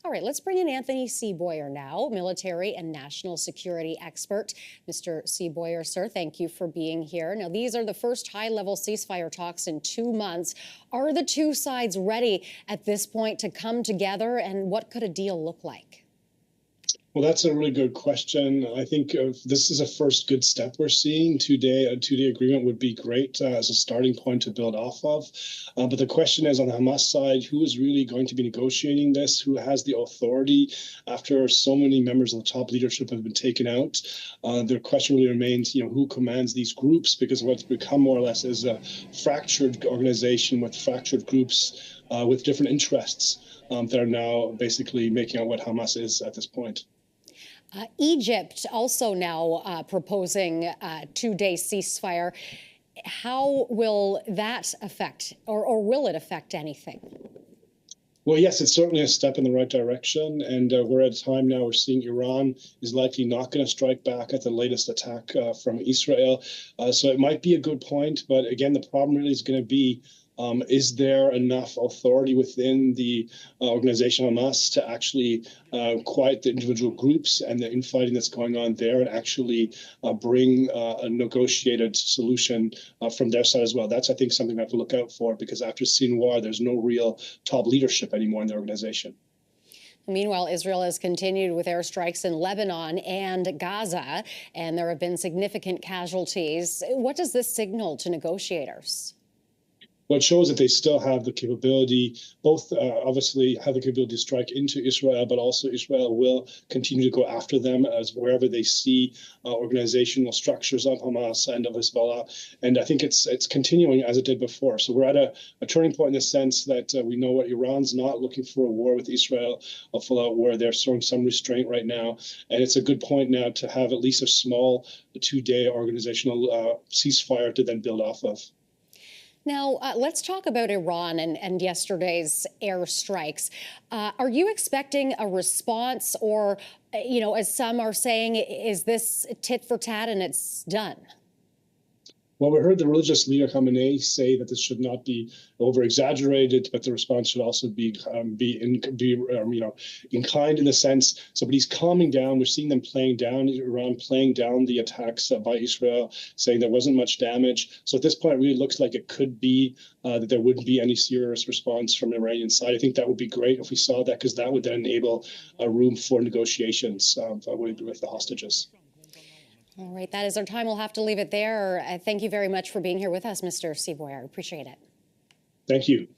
All right, let's bring in Anthony Seaboyer now, military and national security expert. Mr. Seaboyer, sir, thank you for being here. Now, these are the first high-level ceasefire talks in 2 months. Are the two sides ready at this point to come together, and what could a deal look like? Well, that's a really good question. I think this is a first good step we're seeing. A two-day agreement would be great as a starting point to build off of. But the question is, on the Hamas side, who is really going to be negotiating this? Who has the authority after so many members of the top leadership have been taken out? The question really remains, who commands these groups? Because what's become more or less is a fractured organization with fractured groups with different interests that are now basically making out what Hamas is at this point. Egypt also now proposing a 2-day ceasefire. How will that affect, or will it affect anything? Well, yes, it's certainly a step in the right direction. And we're at a time now we're seeing Iran is likely not going to strike back at the latest attack from Israel. So it might be a good point. But again, the problem really is going to be, is there enough authority within the organization Hamas to actually quiet the individual groups and the infighting that's going on there and actually bring a negotiated solution from their side as well? That's, I think, something we have to look out for, because after Sinwar, there's no real top leadership anymore in the organization. Meanwhile, Israel has continued with airstrikes in Lebanon and Gaza, and there have been significant casualties. What does this signal to negotiators? Well, it shows that they still have the capability, both obviously have the capability to strike into Israel, but also Israel will continue to go after them as wherever they see organizational structures of Hamas and of Hezbollah. And I think it's continuing as it did before. So we're at a turning point in the sense that we know what Iran's not looking for a war with Israel, a full-out war. They're showing some restraint right now. And it's a good point now to have at least a small 2-day organizational ceasefire to then build off of. Now, let's talk about Iran and yesterday's airstrikes. Are you expecting a response, or, as some are saying, is this tit for tat and it's done? Well, we heard the religious leader Khamenei say that this should not be over-exaggerated, but the response should also be in kind in the sense. So, but he's calming down. We're seeing them playing down Iran, playing down the attacks by Israel, saying there wasn't much damage. So at this point, it really looks like it could be that there wouldn't be any serious response from the Iranian side. I think that would be great if we saw that, because that would then enable a room for negotiations with the hostages. All right, that is our time. We'll have to leave it there. Thank you very much for being here with us, Mr. Seaboyer. I appreciate it. Thank you.